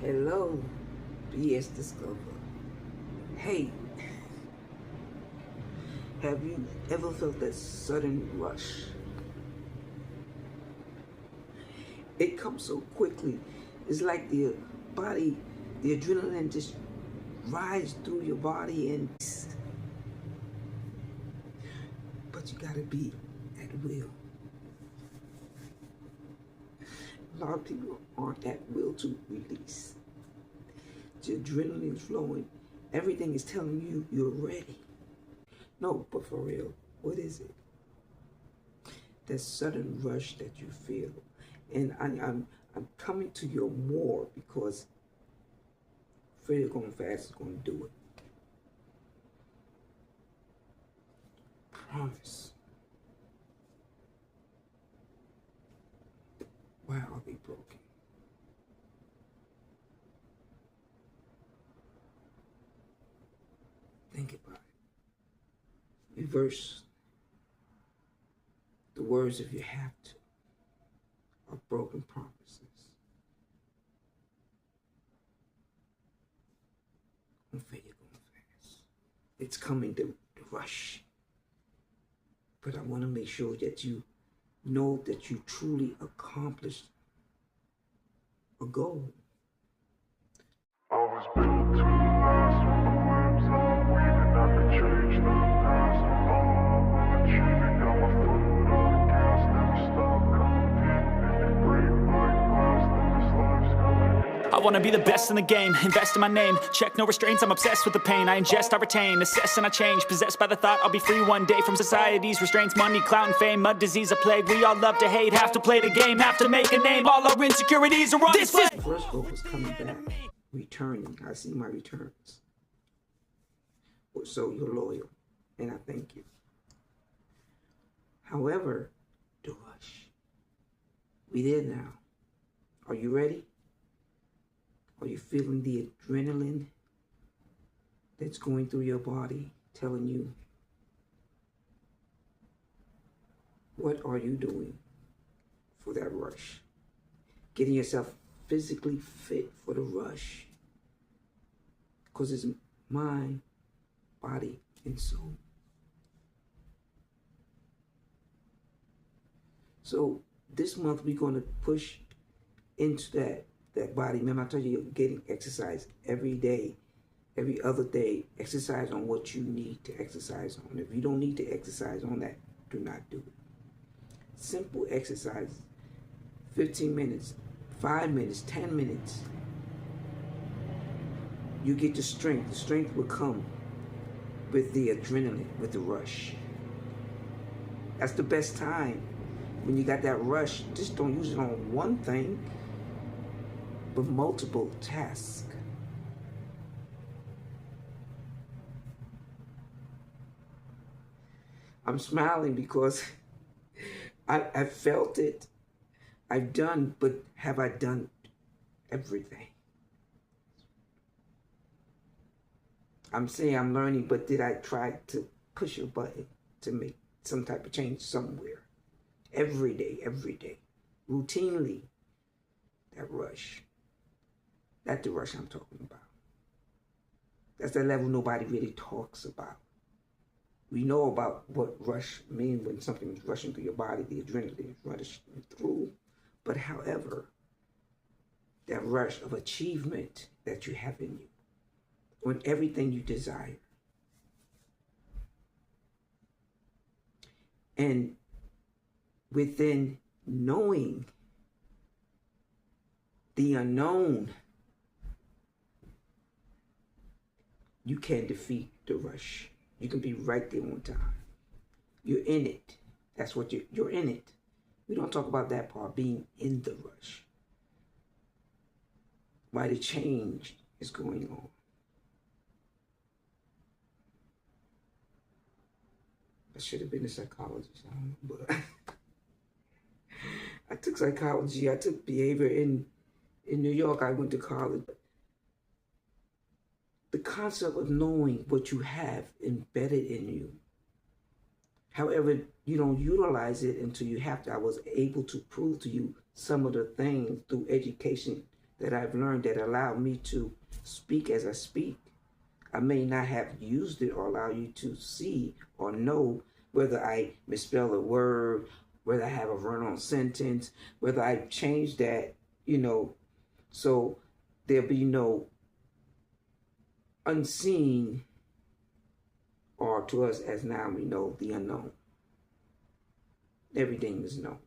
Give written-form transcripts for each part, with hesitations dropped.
Hello, BS Discover. Hey, have you ever felt that sudden rush? It comes so quickly. It's like the body, the adrenaline just rides through your body, but you gotta be at will. A lot of people aren't at will to release. The adrenaline is flowing. Everything is telling you you're ready. No, but for real, what is it? That sudden rush that you feel. And I'm coming to you more because Freddy Going Fast is going to do it. Promise. Why are they broken? Think about it. Reverse the words if you have to are broken promises. I'm afraid you're going fast. It's coming, the rush. But I want to make sure that you know that you truly accomplished a goal. I was built to last with the limbs I'm weaving. I could change the past. I'm achieving. Got my foot on the gas. Never stop competing. If you break my glass, then this life's gonna end. I wanna be the best in the game, invest in my name. Check no restraints, I'm obsessed with the pain. I ingest, I retain, assess and I change. Possessed by the thought I'll be free one day from society's restraints. Money, clout and fame, mud, disease, a plague. We all love to hate, have to play the game, have to make a name. All our insecurities are on display. The first goal was coming back, returning. I see my returns. So you're loyal, and I thank you. However, the rush. We there now. Are you ready? Are you feeling the adrenaline that's going through your body, telling you, what are you doing for that rush? Getting yourself physically fit for the rush. Because it's mind, body, and soul. So this month we're going to push into that body. Remember, I told you you're getting exercise every day, every other day. Exercise on what you need to exercise on. If you don't need to exercise on that, do not do it. Simple exercise, 15 minutes, 5 minutes, 10 minutes. You get the strength. The strength will come with the adrenaline, with the rush. That's the best time. When you got that rush, just don't use it on one thing, but multiple tasks. I'm smiling because I felt it. I've done, but have I done everything? I'm saying I'm learning, but did I try to push a button to make some type of change somewhere? Every day, routinely, that rush. That's the rush I'm talking about. That's the level nobody really talks about. We know about what rush means when something's rushing through your body, the adrenaline is rushing through. But however, that rush of achievement that you have in you, on everything you desire. And within knowing the unknown, you can defeat the rush. You can be right there on time. You're in it. That's what you're in it. We don't talk about that part, being in the rush. Why the change is going on. I should have been a psychologist, I don't know, but I took psychology, I took behavior in New York. I went to college. The concept of knowing what you have embedded in you. However, you don't utilize it until you have to. I was able to prove to you some of the things through education that I've learned that allow me to speak as I speak. I may not have used it or allow you to see or know whether I misspell a word, whether I have a run-on sentence, whether I change that, so there'll be no unseen, or to us as now we know, the unknown. Everything is known,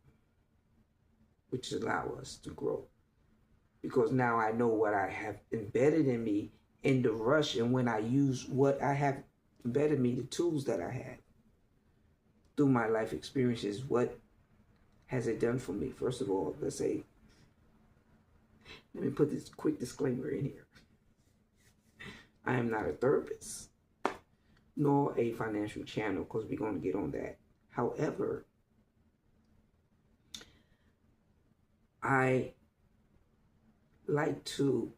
which allows us to grow. Because now I know what I have embedded in me in the rush, and when I use what I have embedded in me, the tools that I have through my life experiences, what has it done for me? First of all, let me put this quick disclaimer in here. I am not a therapist, nor a financial channel, because we're going to get on that. However, I like to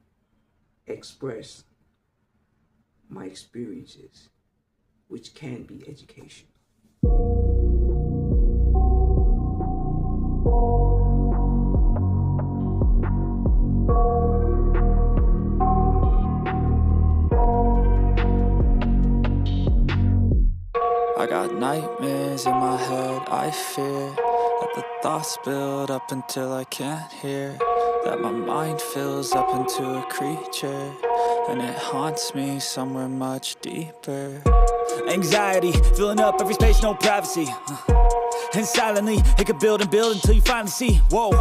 express my experiences, which can be educational. I got nightmares in my head, I fear that the thoughts build up until I can't hear, that my mind fills up into a creature, and it haunts me somewhere much deeper. Anxiety, filling up every space, no privacy. And silently, it could build and build until you finally see, whoa,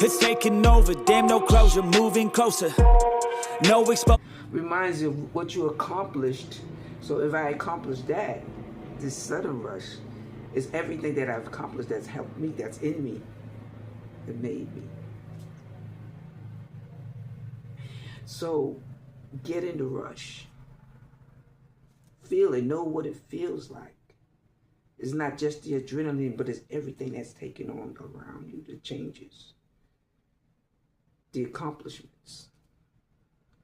it's taking over, damn, no closure, moving closer, no exposure. Reminds you of what you accomplished. So if I accomplished that, this sudden rush is everything that I've accomplished that's helped me, that's in me, that made me. So get in the rush. Feel it, know what it feels like. It's not just the adrenaline, but it's everything that's taken on around you, the changes, the accomplishments,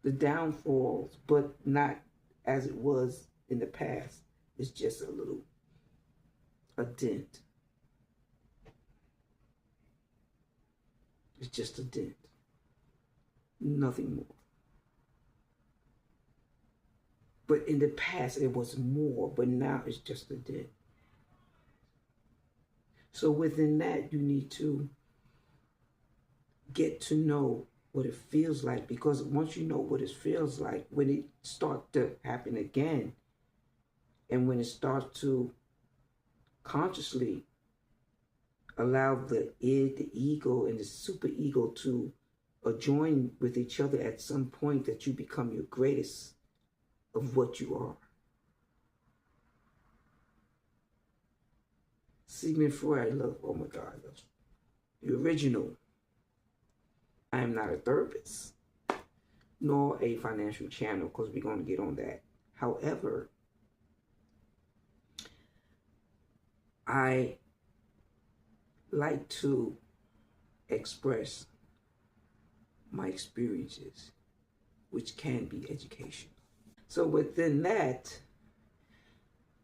the downfalls, but not as it was in the past. It's just a dent. It's just a dent. Nothing more. But in the past, it was more, but now it's just a dent. So within that, you need to get to know what it feels like, because once you know what it feels like, when it starts to happen again, and when it starts to consciously allow the id, the ego, and the superego to join with each other at some point, that you become your greatest of what you are. Sigmund Freud, oh my God, the original. I am not a therapist, nor a financial channel, because we're going to get on that. However, I like to express my experiences, which can be educational. So within that,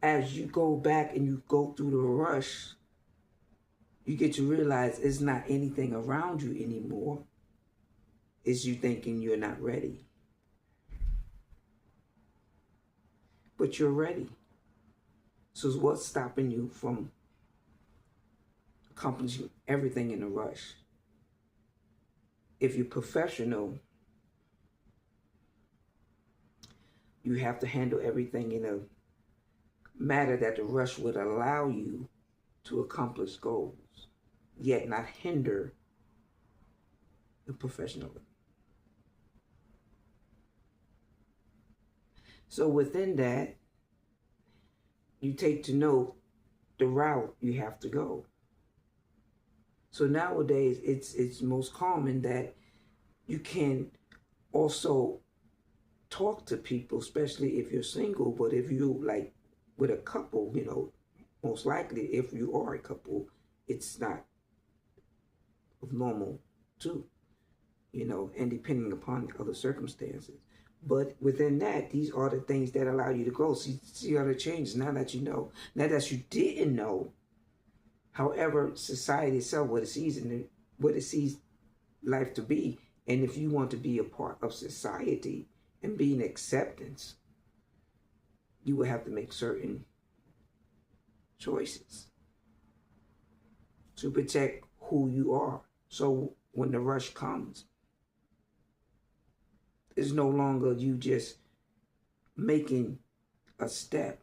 as you go back and you go through the rush, you get to realize it's not anything around you anymore. It's you thinking you're not ready. But you're ready. So what's stopping you from accomplishing everything in a rush? If you're professional, you have to handle everything in a manner that the rush would allow you to accomplish goals, yet not hinder the professionalism. So within that, you take to know the route you have to go. So nowadays, it's most common that you can also talk to people, especially if you're single. But if you like with a couple, most likely if you are a couple, it's not normal too, and depending upon the other circumstances. But within that, these are the things that allow you to grow. See how the changes now that you know. Now that you didn't know, however, society itself, what it sees life to be, And if you want to be a part of society and be in acceptance, you will have to make certain choices to protect who you are. So when the rush comes, it's no longer you just making a step,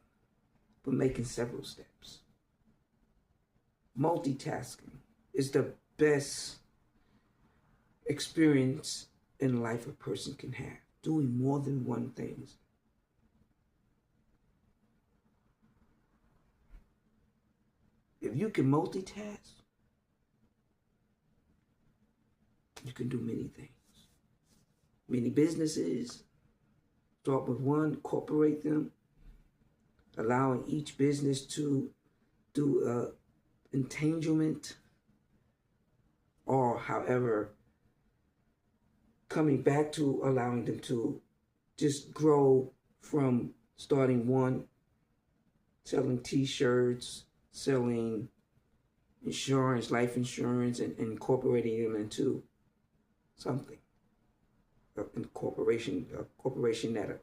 but making several steps. Multitasking is the best experience in life a person can have. Doing more than one thing. If you can multitask, you can do many things. Many businesses, start with one, incorporate them, allowing each business to do entanglement, or however, coming back to allowing them to just grow from starting one, selling t-shirts, selling insurance, life insurance, and incorporating them into something. A corporation that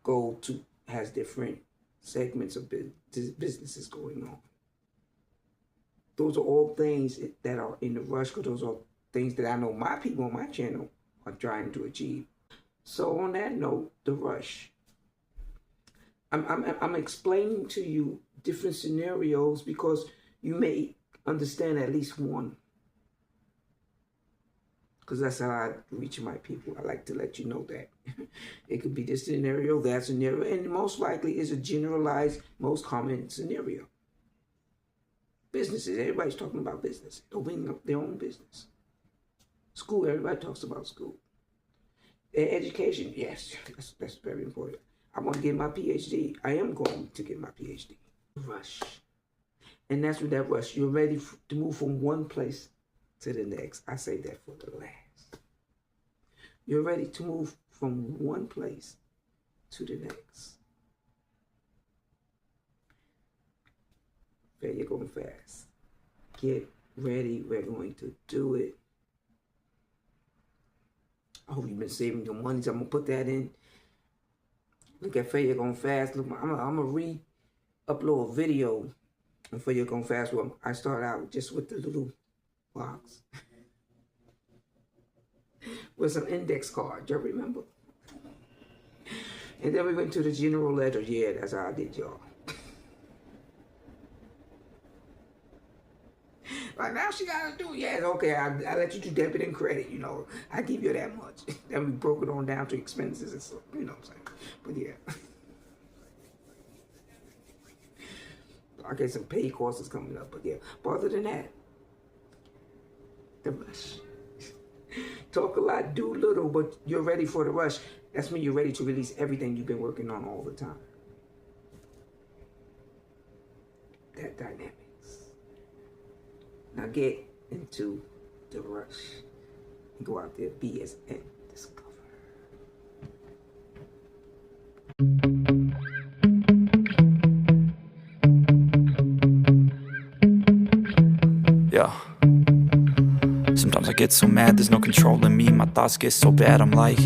go to has different segments of businesses going on. Those are all things that are in the rush, because those are things that I know my people on my channel are trying to achieve. So on that note, the rush. I'm explaining to you different scenarios because you may understand at least one. Because that's how I reach my people. I like to let you know that. It could be this scenario, that scenario, and most likely is a generalized, most common scenario. Businesses, everybody's talking about business. Opening up their own business. School, everybody talks about school. Education, yes, that's very important. I want to get my PhD. I am going to get my PhD. Rush. And that's with that rush. You're ready to move from one place to the next. I say that for the last. You're ready to move from one place to the next. Failure going fast. Get ready. We're going to do it. I hope you've been saving your money, so I'm going to put that in. Look at Failure Going Fast. Look, I'm going to re-upload a video on Failure Going Fast where I start out just with the little box with some index cards, you remember? And then we went to the general ledger. Yeah, that's how I did, y'all. Like, now she gotta do, yes, okay, I let you do debit and credit, you know. I give you that much. Then we broke it on down to expenses and stuff, you know what I'm saying? But yeah. I get some paid courses coming up, but yeah. But other than that, the rush. Talk a lot, do little, but you're ready for the rush. That's when you're ready to release everything you've been working on all the time. That dynamics. Now get into the rush and go out there, be as and discover. Yeah. Sometimes I get so mad, there's no controlling me. My thoughts get so bad, I'm like